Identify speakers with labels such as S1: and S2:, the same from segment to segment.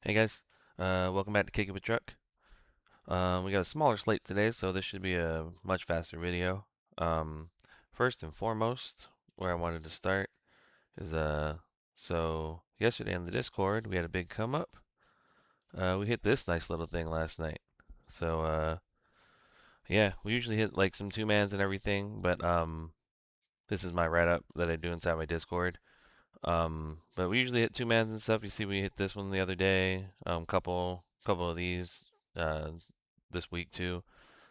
S1: Hey guys, welcome back to Kick It with Truck. We got a smaller slate today, so this should be a much faster video. Um, First and foremost, where I wanted to start is so yesterday on the Discord we had a big come up. We hit this nice little thing last night. So yeah, we usually hit like some two mans and everything, but this is my write up that I do inside my Discord. But we usually hit two mans and stuff. You see, we hit this one the other day. Couple of these uh, this week too.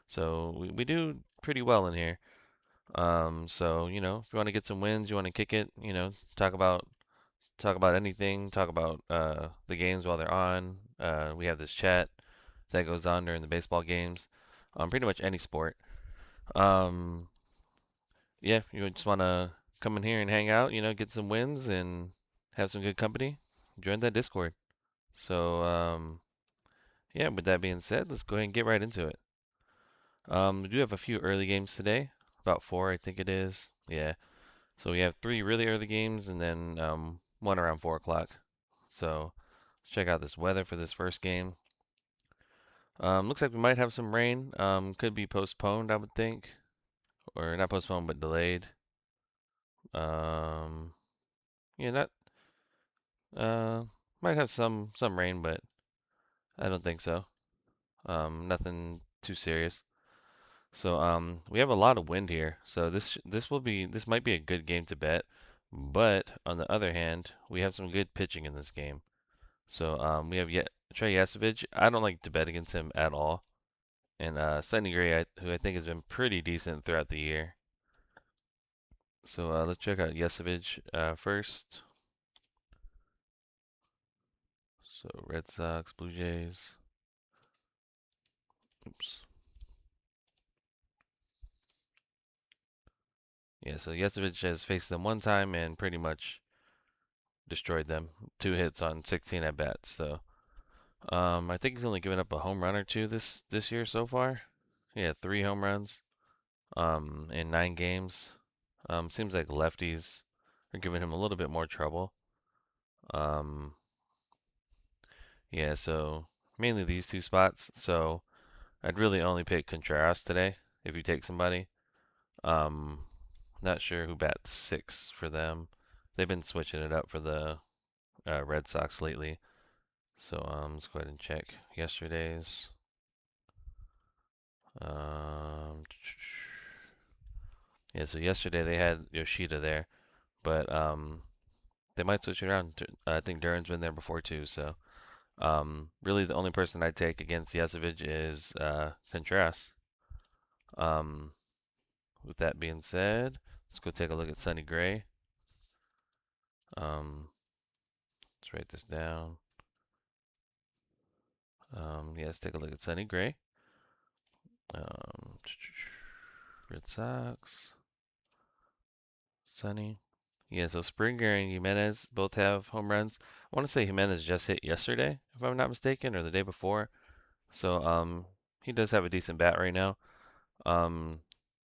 S1: So we do pretty well in here. So if you want to get some wins, you want to kick it. Talk about anything. Talk about the games while they're on. We have this chat that goes on during the baseball games. Pretty much any sport. Um, yeah, you just want to come in here and hang out. Get some wins and have some good company. Join that Discord. So, yeah, with that being said, let's go ahead and get right into it. We do have a few early games today, about four, I think it is. Yeah. So we have three really early games and then one around 4 o'clock. So let's check out this weather for this first game. Looks like we might have some rain. Could be postponed, I would think, or not postponed, but delayed. Um, yeah, not uh, might have some rain, but I don't think so. Nothing too serious. So we have a lot of wind here. So this might be a good game to bet. But on the other hand, we have some good pitching in this game. So we have yet Trey Yasovich. I don't like to bet against him at all. And Sonny Gray, who I think has been pretty decent throughout the year. So let's check out Yesovich first. So Red Sox, Blue Jays. Oops. Yeah, so Yesovich has faced them one time and pretty much destroyed them. 2 hits on 16 at bats. So I think he's only given up a home run or two this year so far. Yeah, 3 home runs in 9 games. Seems like lefties are giving him a little bit more trouble. Um, yeah, so mainly these two spots. So I'd really only pick Contreras today if you take somebody. Um, Not sure who bats six for them. They've been switching it up for the Red Sox lately. So let's go ahead and check yesterday's. Um, yeah, so yesterday they had Yoshida there, but they might switch it around. I think Duran's been there before too. So really the only person I'd take against Yasovich is Contreras. Um, with that being said, let's go take a look at Sonny Gray. Um, let's write this down. Yeah, let's take a look at Sonny Gray. Um, Red Sox, Sonny. Yeah, so Springer and Jimenez both have home runs. I want to say Jimenez just hit yesterday, if I'm not mistaken, or the day before. So he does have a decent bat right now. Um,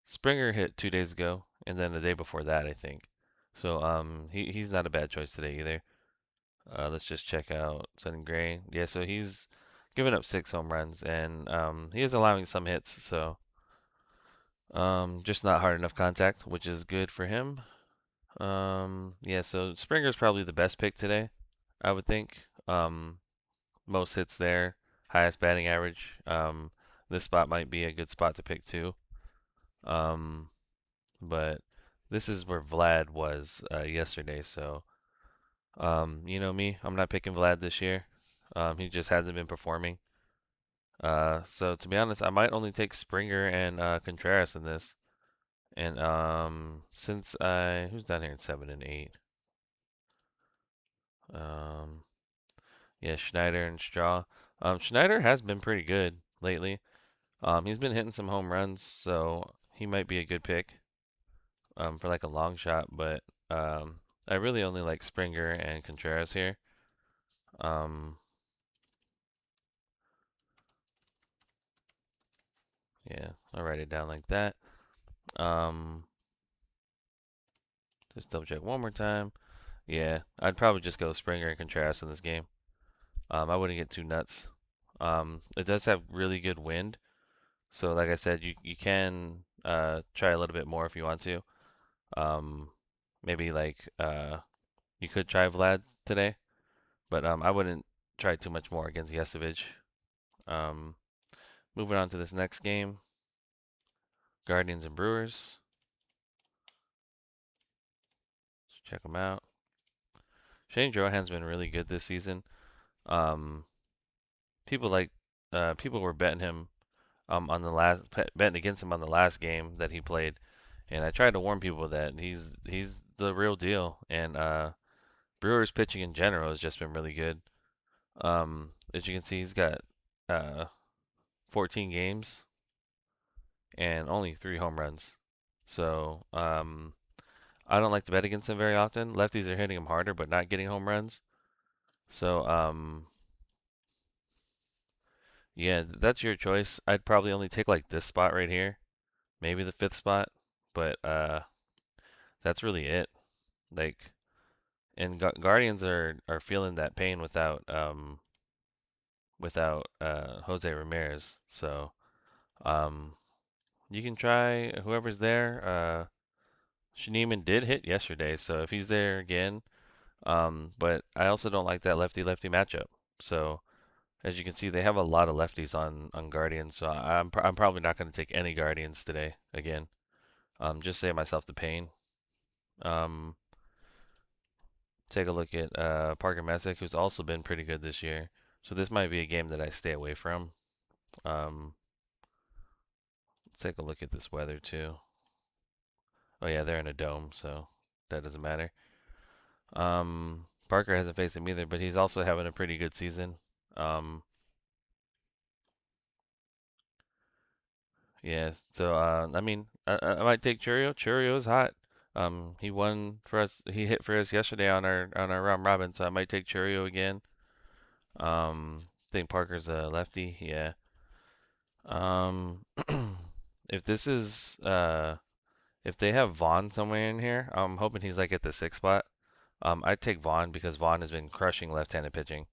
S1: Springer hit 2 days ago, and then the day before that, I think. So he's not a bad choice today either. Let's just check out Sonny Gray. Yeah, so he's given up 6 home runs, and he is allowing some hits. So just not hard enough contact, which is good for him. Yeah, so Springer's probably the best pick today, I would think. Most hits there, highest batting average. This spot might be a good spot to pick too. Um, but this is where Vlad was yesterday, so you know me, I'm not picking Vlad this year. He just hasn't been performing. So to be honest, I might only take Springer and Contreras in this. And since who's down here in 7 and 8? Um, yeah, Schneider and Straw. Schneider has been pretty good lately. He's been hitting some home runs, so he might be a good pick for like a long shot. But I really only like Springer and Contreras here. Um, yeah, I'll write it down like that. Um, just double check one more time. Yeah, I'd probably just go Springer and Contreras in this game. I wouldn't get too nuts. It does have really good wind, so like I said, you can try a little bit more if you want to. Um, maybe like you could try Vlad today, but I wouldn't try too much more against Yesevic. Um, moving on to this next game, Guardians and Brewers. Let's check them out. Shane Drohan's been really good this season. Um, people like people were betting him on the last betting against him on the last game that he played, and I tried to warn people that he's the real deal. And Brewers pitching in general has just been really good. As you can see, he's got uh 14 games and only 3 home runs. So I don't like to bet against him very often. Lefties are hitting him harder, but not getting home runs. So yeah, that's your choice. I'd probably only take like this spot right here, maybe the fifth spot, but that's really it. Like, and Guardians are feeling that pain without Jose Ramirez. So um, you can try whoever's there. Schneeman did hit yesterday, so if he's there again, but I also don't like that lefty-lefty matchup. So as you can see, they have a lot of lefties on Guardians, so I'm probably not going to take any Guardians today again. Just save myself the pain. Um, take a look at Parker Messick, who's also been pretty good this year. So this might be a game that I stay away from. Um, let's take a look at this weather too. Oh yeah, they're in a dome, so that doesn't matter. Parker hasn't faced him either, but he's also having a pretty good season. Um, yeah, so I mean, I might take Churio. Churio is hot. He won for us. He hit for us yesterday on our round robin, so I might take Churio again. Think Parker's a lefty. Yeah. Um, if this is if they have Vaughn somewhere in here, I'm hoping he's like at the sixth spot. I'd take Vaughn because Vaughn has been crushing left-handed pitching.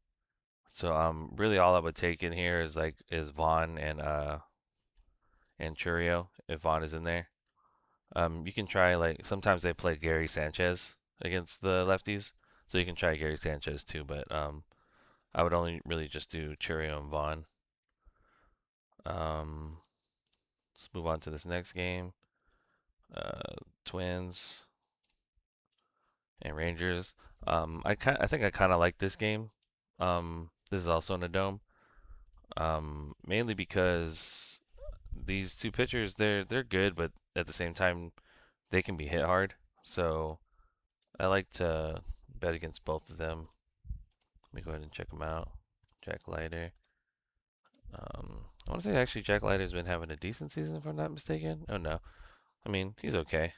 S1: So really all I would take in here is Vaughn and Churio if Vaughn is in there. You can try like sometimes they play Gary Sanchez against the lefties, so you can try Gary Sanchez too. But I would only really just do Churio and Vaughn. Um, let's move on to this next game. Twins and Rangers. I think I kind of like this game. This is also in a dome. Mainly because these two pitchers they're good, but at the same time they can be hit hard. So I like to bet against both of them. Let me go ahead and check them out. Jack Leiter. I want to say actually Jack Leiter's been having a decent season if I'm not mistaken. Oh no, I mean he's okay.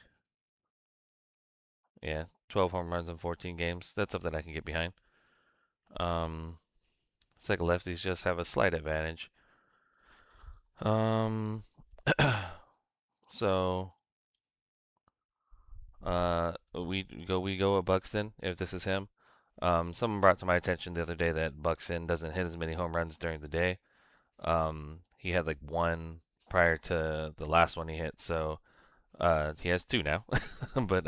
S1: Yeah, 12 home runs in 14 games. That's something I can get behind. Um, it's like lefties just have a slight advantage. Um, so we go with Buxton if this is him. Someone brought to my attention the other day that Buxton doesn't hit as many home runs during the day. He had like one prior to the last one he hit, so he has two now. But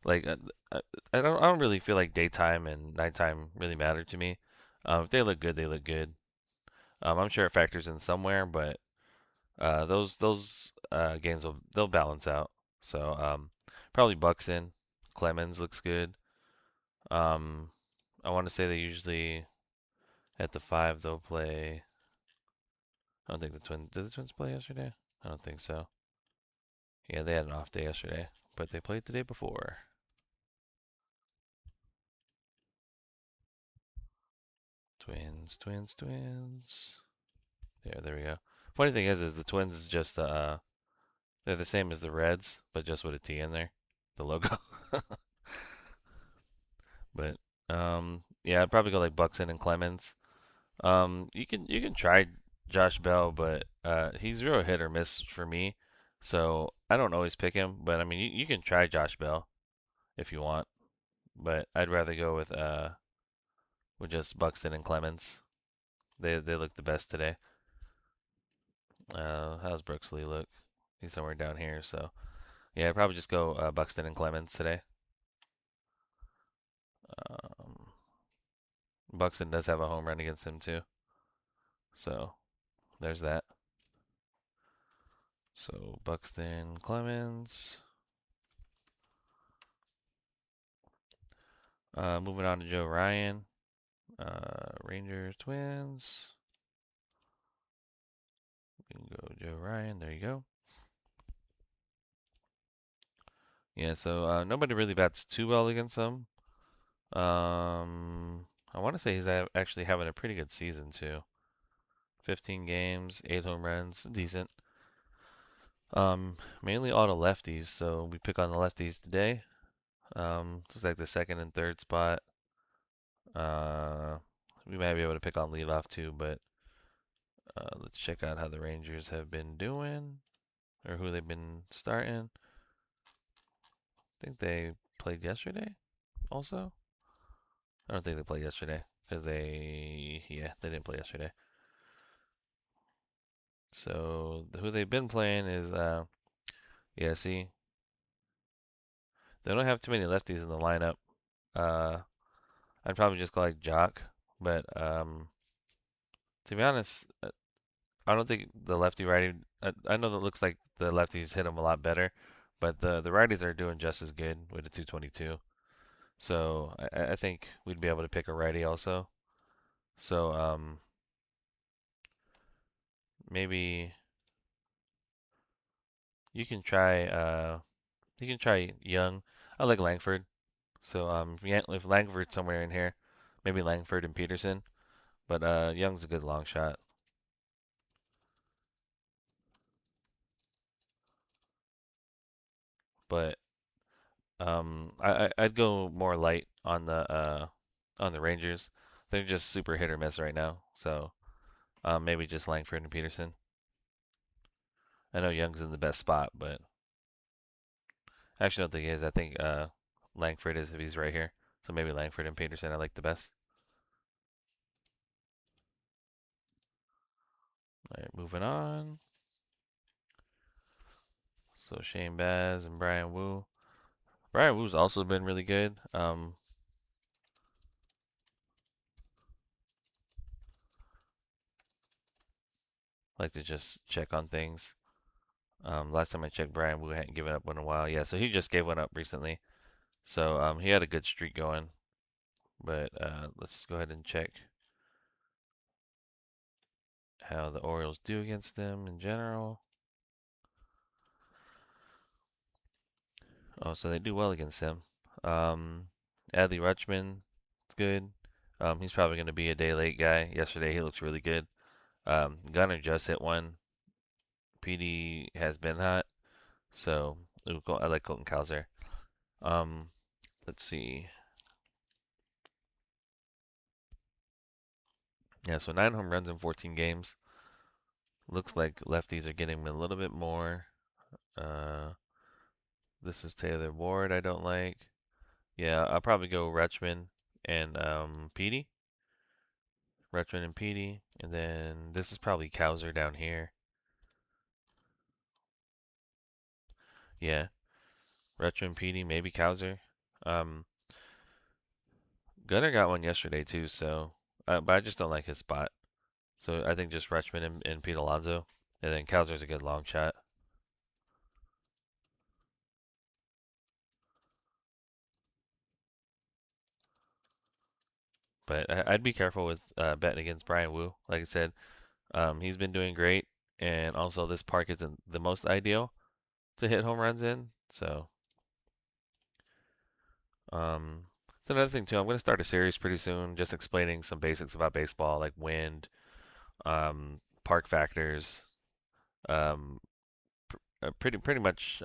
S1: like I, I don't really feel like daytime and nighttime really matter to me. If they look good, they look good. I'm sure it factors in somewhere, but those games they'll balance out. So probably Buxton. Clemens looks good. Um, I want to say they usually at the five they'll play. I don't think the Twins did the Twins play yesterday. I don't think so. Yeah, they had an off day yesterday, but they played the day before. Twins, Twins, Twins. There we go. Funny thing is the Twins is just they're the same as the Reds, but just with a T in there, the logo. But yeah, I'd probably go like Buxton and Clemens. You can try Josh Bell, but he's real hit or miss for me. So I don't always pick him, but I mean you can try Josh Bell if you want, but I'd rather go with with just Buxton and Clemens. They look the best today. How's Brooksley look? He's somewhere down here, so yeah, I'd probably just go Buxton and Clemens today. Um, Buxton does have a home run against him too, so there's that. So Buxton, Clemens. Moving on to Joe Ryan. Rangers, Twins. We can go Joe Ryan. There you go. Yeah, so nobody really bats too well against him. I want to say he's actually having a pretty good season too. 15 games, 8 home runs, decent. Mainly all the lefties, so we pick on the lefties today. Just like the second and third spot. Uh, we might be able to pick on leadoff too, but let's check out how the Rangers have been doing or who they've been starting. I think they played yesterday also. I don't think they played yesterday because yeah, they didn't play yesterday. So who they've been playing is yeah, see, they don't have too many lefties in the lineup. Uh, I'd probably just go like Jock, but to be honest, I don't think the lefty righty. I know that looks like the lefties hit him a lot better, but the righties are doing just as good with the 222. So I think we'd be able to pick a righty also. So maybe you can try Young. I like Langford. So if Langford's somewhere in here, maybe Langford and Peterson. But Young's a good long shot. But I'd go more light on the Rangers. They're just super hit or miss right now. So maybe just Langford and Peterson. I know Young's in the best spot, but I actually don't think he is. I think Langford is if he's right here. So maybe Langford and Peterson I like the best. All right, moving on. So Shane Baz and Brian Wu. Brian Wu's also been really good. Like to just check on things. Last time I checked, Brian Wu hadn't given up one in a while. Yeah, so he just gave one up recently. So he had a good streak going. But let's go ahead and check how the Orioles do against them in general. Oh, so they do well against him. Adley Rutschman, it's good. He's probably going to be a day late guy. Yesterday he looks really good. Gunner just hit one. PD has been hot. So I like Colton Cowser. Um, let's see. Yeah, so 9 home runs in 14 games. Looks like lefties are getting a little bit more. Uh, this is Taylor Ward I don't like. Yeah, I'll probably go Rutschman and Petey. Rutschman and Petey. And then this is probably Cowser down here. Yeah, Rutschman, Petey, maybe Cowser. Um, Gunner got one yesterday too, so but I just don't like his spot. So I think just Rutschman and Pete Alonso. And then Cowser's a good long shot. But I'd be careful with betting against Brian Wu. Like I said, he's been doing great, and also this park isn't the most ideal to hit home runs in. So, it's another thing too. I'm going to start a series pretty soon, just explaining some basics about baseball, like wind, park factors, um, pretty much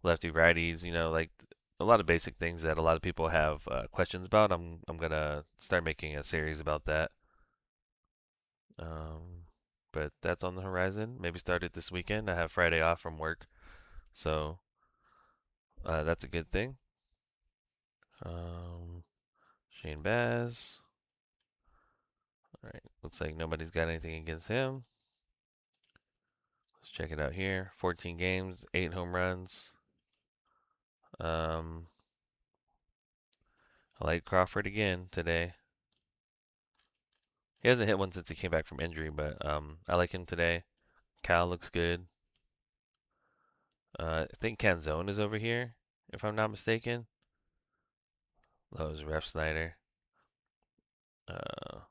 S1: lefty righties. Like a lot of basic things that a lot of people have questions about. I'm gonna start making a series about that. Um, but that's on the horizon. Maybe start it this weekend. I have Friday off from work, so that's a good thing. Um, Shane Baz. Looks like nobody's got anything against him. Let's check it out here. 14 games, 8 home runs. Um, I like Crawford again today. He hasn't hit one since he came back from injury, but I like him today. Cal looks good. I think Canzone is over here, if I'm not mistaken. That was Ref Snyder. Uh,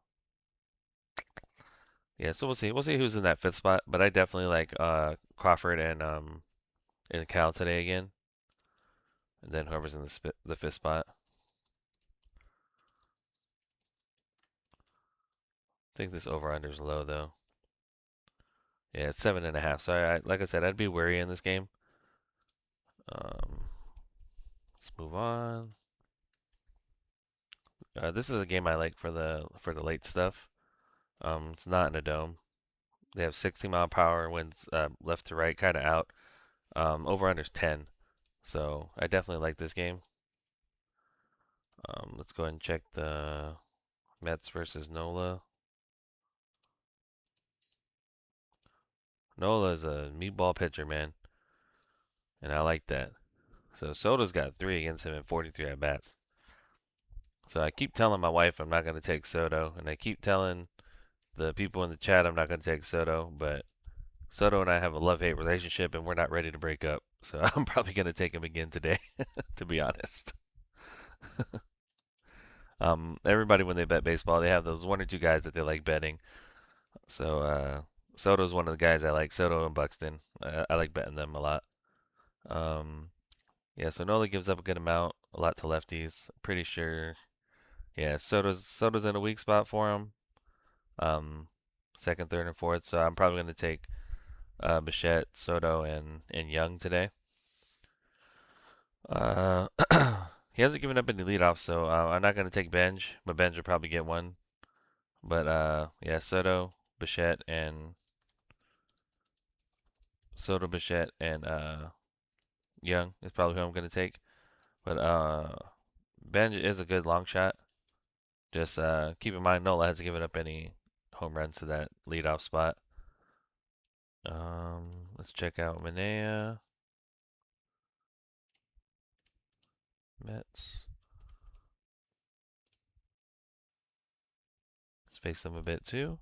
S1: yeah, so we'll see. We'll see who's in that fifth spot. But I definitely like Crawford and Cal today again. And then whoever's in the fifth spot. I think this over under is low though. Yeah, it's 7.5. So like I said, I'd be wary in this game. Um, let's move on. This is a game I like for the late stuff. It's not in a dome. They have 60-mile-per-hour winds left to right, kind of out. Over under's 10. So I definitely like this game. Let's go ahead and check the Mets versus Nola. Nola is a meatball pitcher, man, and I like that. So Soto's got 3 against him in 43 at bats. So I keep telling my wife I'm not going to take Soto, and I keep telling the people in the chat I'm not going to take Soto, but Soto and I have a love-hate relationship, and we're not ready to break up. So I'm probably going to take him again today, to be honest. Everybody when they bet baseball, they have those 1 or 2 guys that they like betting. So Soto's one of the guys I like. Soto and Buxton. I like betting them a lot. Um, yeah, so Nola gives up a good amount, a lot to lefties. Pretty sure. Yeah, Soto's in a weak spot for him. Um, second, third, and fourth. So I'm probably going to take Bichette, Soto, and Young today. Uh, he hasn't given up any leadoffs, so I'm not going to take Benj, but Benj will probably get one. But yeah, Bichette, and Bichette, and Young is probably who I'm going to take. But Benj is a good long shot. Just keep in mind, Nola hasn't given up any home runs to that leadoff spot. Let's check out Manea. Mets. Let's face them a bit too.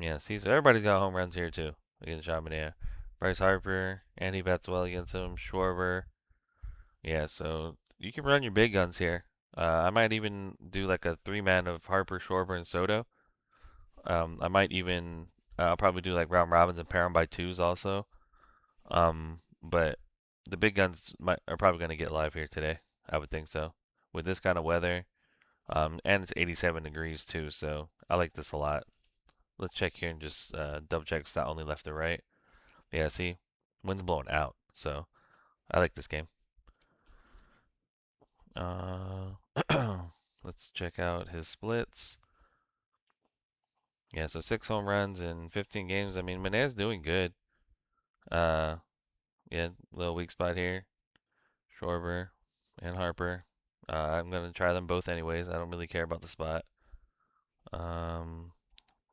S1: Yeah, see, so everybody's got home runs here too against Sean Manea. Bryce Harper, and he bats well against him. Schwarber. Yeah, so you can run your big guns here. I might even do like a 3-man of Harper, Schwarber, and Soto. I might even, I'll probably do like round robins and pair them by twos also. But the big guns are probably going to get live here today. I would think so. With this kind of weather, and it's 87 degrees too, so I like this a lot. Let's check here and just double check it's not only left or right. Yeah, see, wind's blowing out, so I like this game. Uh, let's check out his splits. Yeah, so 6 home runs in 15 games. I mean, Manea's doing good. Uh, yeah, little weak spot here. Schwarber and Harper. I'm gonna try them both anyways. I don't really care about the spot. Um,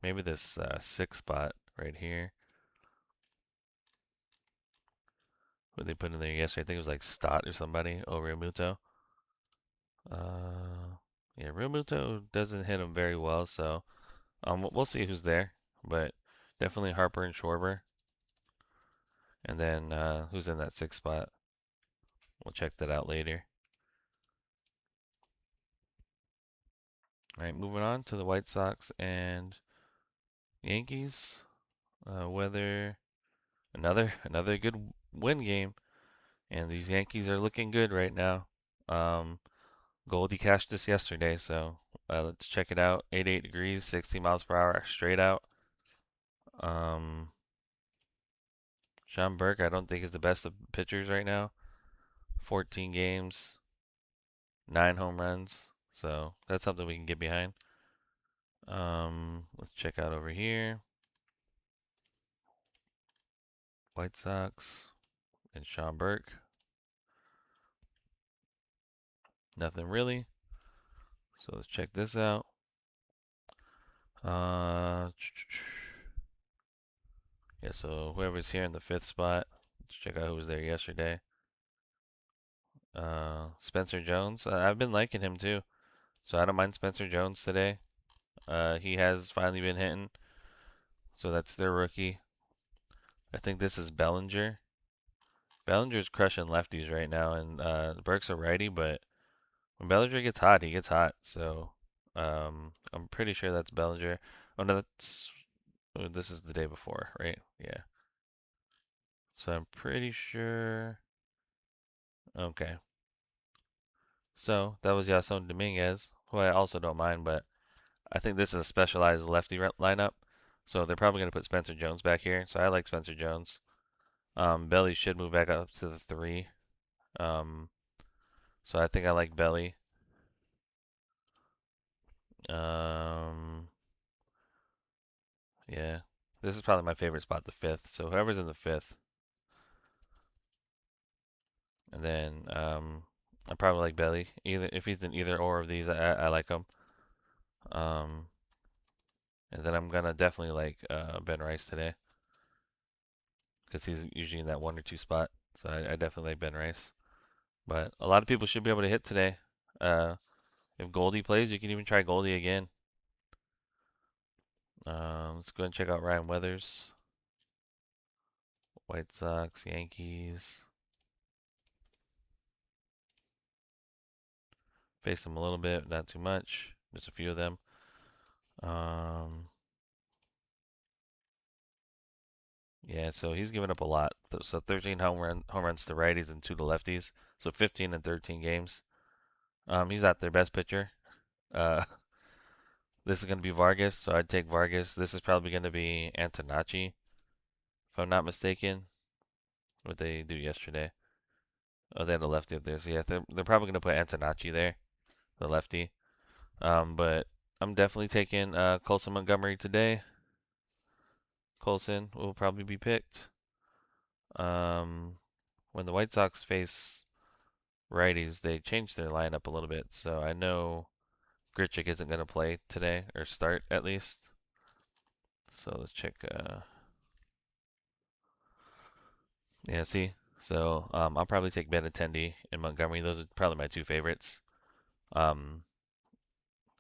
S1: maybe this 6 spot right here. What they put in there yesterday? I think it was like Stott or somebody over Muto. Yeah, Realmuto doesn't hit him very well, so we'll see who's there. But definitely Harper and Schwarber. And then who's in that 6th spot? We'll check that out later. All right, moving on to the White Sox and Yankees. Weather, another good win game, and these Yankees are looking good right now. Goldie cashed this yesterday, so let's check it out. 88 degrees, 60 miles per hour straight out. Um, Sean Burke, I don't think is the best of pitchers right now. 14 games, 9 home runs, so that's something we can get behind. Let's check out over here. White Sox and Sean Burke. Nothing really. So let's check this out. Uh, yeah, so whoever's here in the fifth spot, let's check out who was there yesterday. Spencer Jones. I've been liking him too, so I don't mind Spencer Jones today. He has finally been hitting, so that's their rookie. I think this is Bellinger. Bellinger's crushing lefties right now, and Burke's a righty, but when Bellinger gets hot, he gets hot. So I'm pretty sure that's Bellinger. Oh no, this is the day before, right? Yeah. So I'm pretty sure. Okay. So that was Yason Dominguez, who I also don't mind, but I think this is a specialized lefty lineup. So they're probably going to put Spencer Jones back here. So I like Spencer Jones. Belly should move back up to the three. Um, so I think I like Belly. Um, yeah. This is probably my favorite spot, the fifth. So whoever's in the fifth. And then I probably like Belly. Either if he's in either or of these, I like him. Um, and then I'm gonna definitely like Ben Rice today because he's usually in that one or two spot. So I definitely like Ben Rice. But a lot of people should be able to hit today. Uh, if Goldie plays, you can even try Goldie again. Let's go and check out Ryan Weathers. White Sox, Yankees. Face them a little bit, not too much. Just a few of them. Um, yeah, so he's given up a lot. So 13 home runs to righties and two to lefties. So 15 and 13 games. He's not their best pitcher. Uh, this is going to be Vargas, so I'd take Vargas. This is probably going to be Antonacci, if I'm not mistaken. What they do yesterday? Oh, they had a lefty up there. So yeah, they're probably going to put Antonacci there, the lefty. But I'm definitely taking Colson Montgomery today. Colson will probably be picked. Um, when the White Sox face righties, they changed their lineup a little bit. So I know Grichuk isn't going to play today or start at least. So let's check. Yeah, see. So I'll probably take Benintendi and Montgomery. Those are probably my two favorites. Um,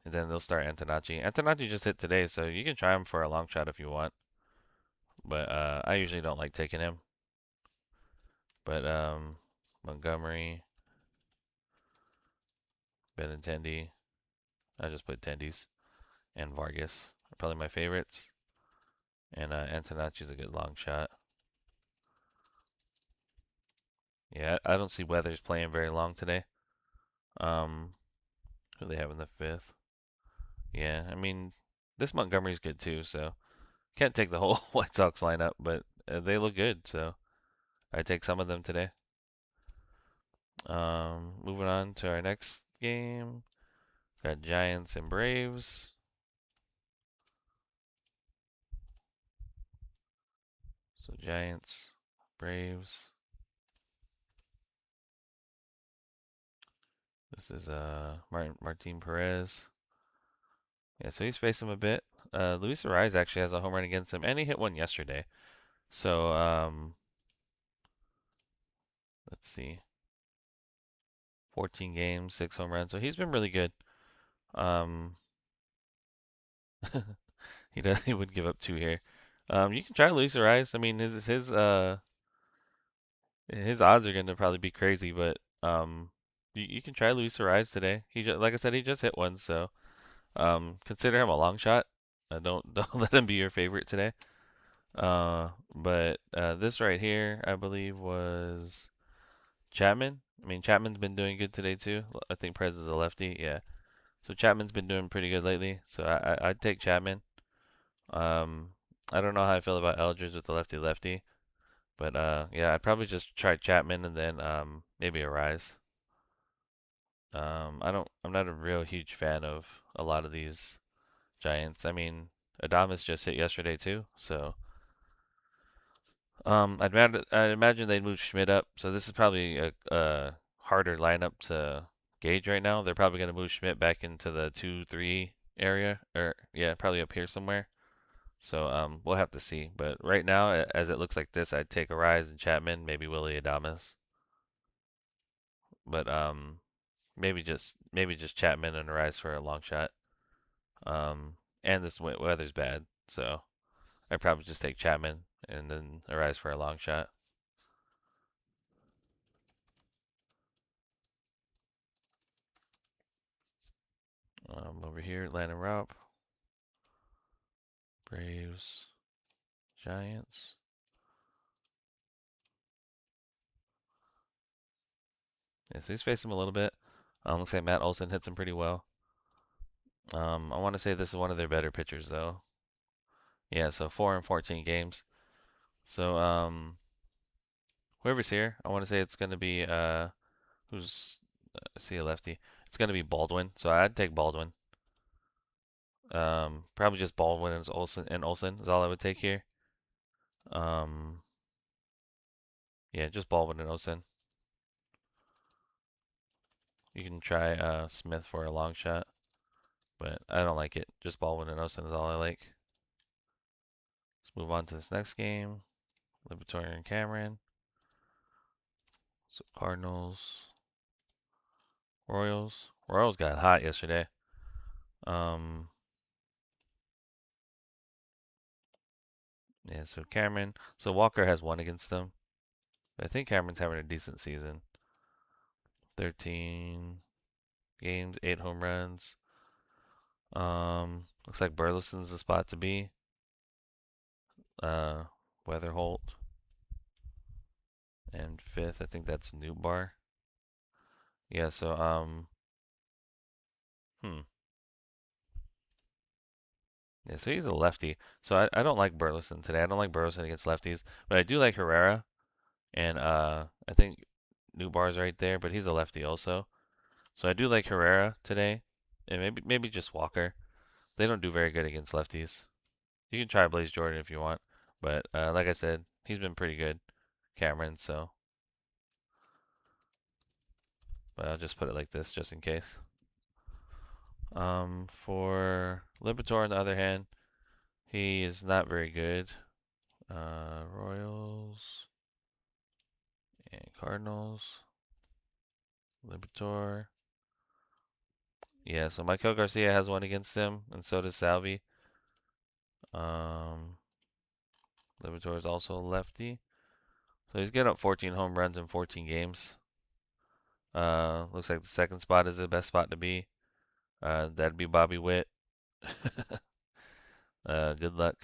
S1: and then they'll start Antonacci. Antonacci just hit today, so you can try him for a long shot if you want. But I usually don't like taking him. But Montgomery, Benintendi. I just put Tendies and Vargas are probably my favorites. And Antonacci's a good long shot. Yeah, I don't see Weathers playing very long today. Um, who they have in the fifth? Yeah, I mean, this Montgomery's good too, so can't take the whole White Sox lineup, but they look good, so I take some of them today. Moving on to our next game. Got Giants and Braves. So Giants, Braves. This is Martin Perez. Yeah, so he's faced him a bit. Luis Ariz actually has a home run against him, and he hit one yesterday. So let's see, 14 games, 6 home runs. So he's been really good. Um, he would give up two here. You can try Luis Ariz. I mean, his odds are going to probably be crazy, but you can try Luis Ariz today. Like I said, he just hit one, so consider him a long shot. Don't let him be your favorite today. But this right here, I believe, was Chapman. I mean, Chapman's been doing good today too. I think Perez is a lefty. Yeah. So Chapman's been doing pretty good lately. So I'd take Chapman. Um, I don't know how I feel about Eldridge with the lefty lefty, but yeah, I'd probably just try Chapman and then maybe a Rise. I'm not a real huge fan of a lot of these Giants. I mean, Adames just hit yesterday too, so I'd imagine they'd move Schmidt up. So this is probably a harder lineup to gauge right now. They're probably going to move Schmidt back into the 2-3 area, or yeah, probably up here somewhere. So we'll have to see. But right now, as it looks like this, I'd take Arise and Chapman, maybe Willie Adames, but maybe just Chapman and Arise for a long shot. And this weather's bad, so I'd probably just take Chapman and then Arise for a long shot. Over here, Atlanta Rob, Braves, Giants. Yeah, so he's facing him a little bit. Looks like Matt Olson hits him pretty well. I want to say this is one of their better pitchers, though. Yeah, so 4 and 14 games. So whoever's here, I want to say it's gonna be who's see a lefty. It's gonna be Baldwin. So I'd take Baldwin. Probably just Baldwin and Olson is all I would take here. Um, yeah, just Baldwin and Olson. You can try Smith for a long shot, but I don't like it. Just Baldwin and Olson is all I like. Let's move on to this next game. Liberatore and Cameron. So Cardinals, Royals. Royals got hot yesterday. Um, yeah, so Cameron. So Walker has one against them. I think Cameron's having a decent season. 13 games, 8 home runs. Looks like Burleson's the spot to be. Uh, Weatherholt and fifth. I think that's Newbar. Yeah. So hmm. Yeah. So he's a lefty. So I don't like Burleson today. I don't like Burleson against lefties, but I do like Herrera, and I think Newbar's right there, but he's a lefty also. So I do like Herrera today, and maybe just Walker. They don't do very good against lefties. You can try Blaze Jordan if you want, but like I said, he's been pretty good, Cameron. So, but I'll just put it like this just in case. For Liberatore, on the other hand, he is not very good. Royals and Cardinals, Liberatore. Yeah, so Michael Garcia has one against him, and so does Salvi. Um, Liberatore is also a lefty. So he's getting up 14 home runs in 14 games. Looks like the second spot is the best spot to be. That'd be Bobby Witt. Good luck.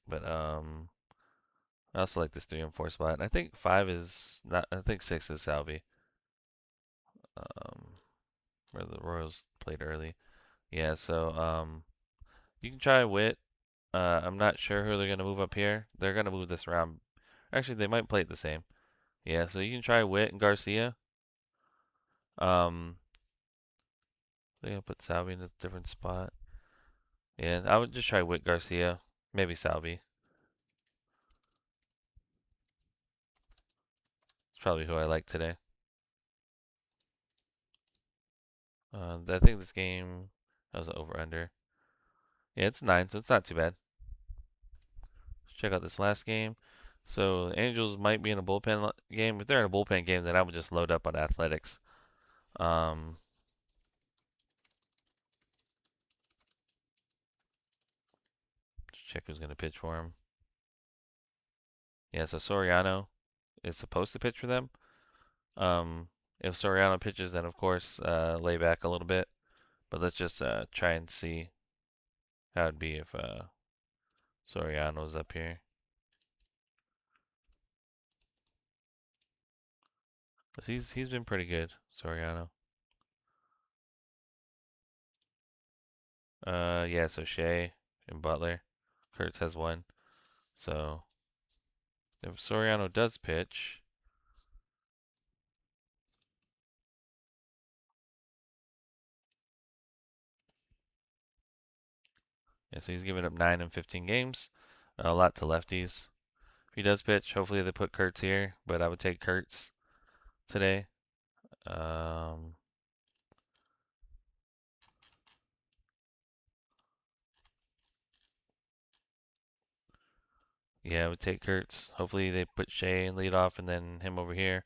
S1: But I also like this 3 and 4 spot. I think 5 is not. I think 6 is Salvi. Um, where the Royals played early. Yeah. So you can try Witt. I'm not sure who they're gonna move up here. They're gonna move this around. Actually, they might play it the same. Yeah. So you can try Witt and Garcia. Um, they're gonna put Salvi in a different spot. Yeah, I would just try Witt Garcia. Maybe Salvi. It's probably who I like today. I think this game that was over under. Yeah, it's 9, so it's not too bad. Let's check out this last game. So Angels might be in a bullpen game. If they're in a bullpen game, then I would just load up on Athletics. Um, check who's gonna pitch for him. Yeah, so Soriano is supposed to pitch for them. If Soriano pitches, then of course lay back a little bit. But let's just try and see how it'd be if Soriano's up here. 'Cause he's been pretty good, Soriano. Yeah, so Shea and Butler. Kurtz has one. So if Soriano does pitch, yeah, so he's given up 9 in 15 games. A lot to lefties. If he does pitch, hopefully they put Kurtz here, but I would take Kurtz today. Um, Yeah, I would take Kurtz. Hopefully they put Shea in lead off and then him over here,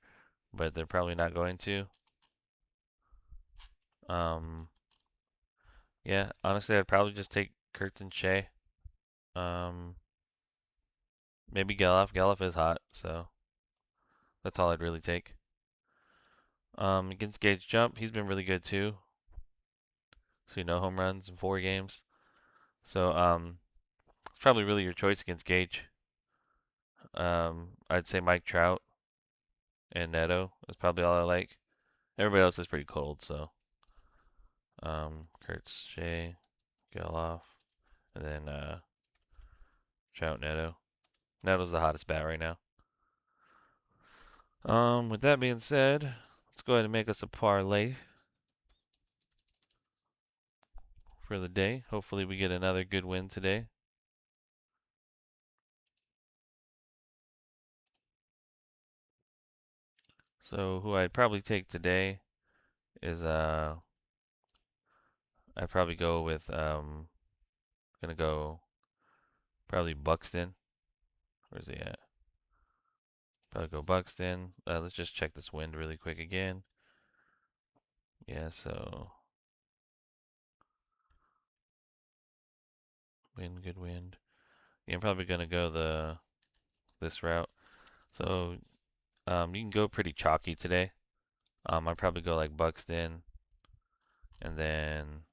S1: but they're probably not going to. Um, yeah, honestly, I'd probably just take Kurtz and Shea. Um, maybe Geloff. Geloff is hot, so that's all I'd really take. Against Gage Jump, he's been really good too. So home runs in 4 games. So it's probably really your choice against Gage. I'd say Mike Trout and Neto is probably all I like. Everybody else is pretty cold, so Kurtz, Shea, Geloff, and then Trout, Neto. Neto's the hottest bat right now. With that being said, let's go ahead and make us a parlay for the day. Hopefully we get another good win today. So who I'd probably take today is I'd probably go with gonna go probably Buxton. Where's he at? Probably go Buxton. Let's just check this wind really quick again. Yeah, so wind, good wind. Yeah, I'm probably gonna go this route. So you can go pretty chalky today. I'd probably go like Buxton, and then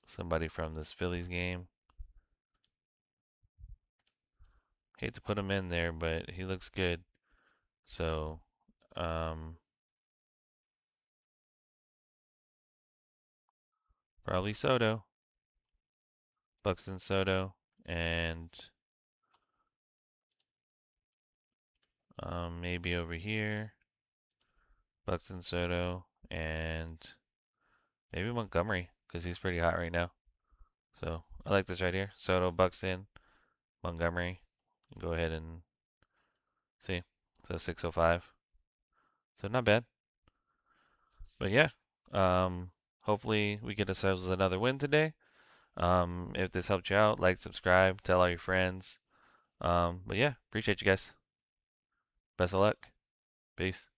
S1: somebody from this Phillies game. Hate to put him in there, but he looks good. So probably Soto, Buxton Soto, and maybe over here, Buxton Soto, and maybe Montgomery, because he's pretty hot right now. So I like this right here. Soto, Buxton, Montgomery. Go ahead and see. So 605. So not bad. But yeah, hopefully we get ourselves another win today. If this helped you out, like, subscribe, tell all your friends. But yeah, appreciate you guys. Best of luck. Peace.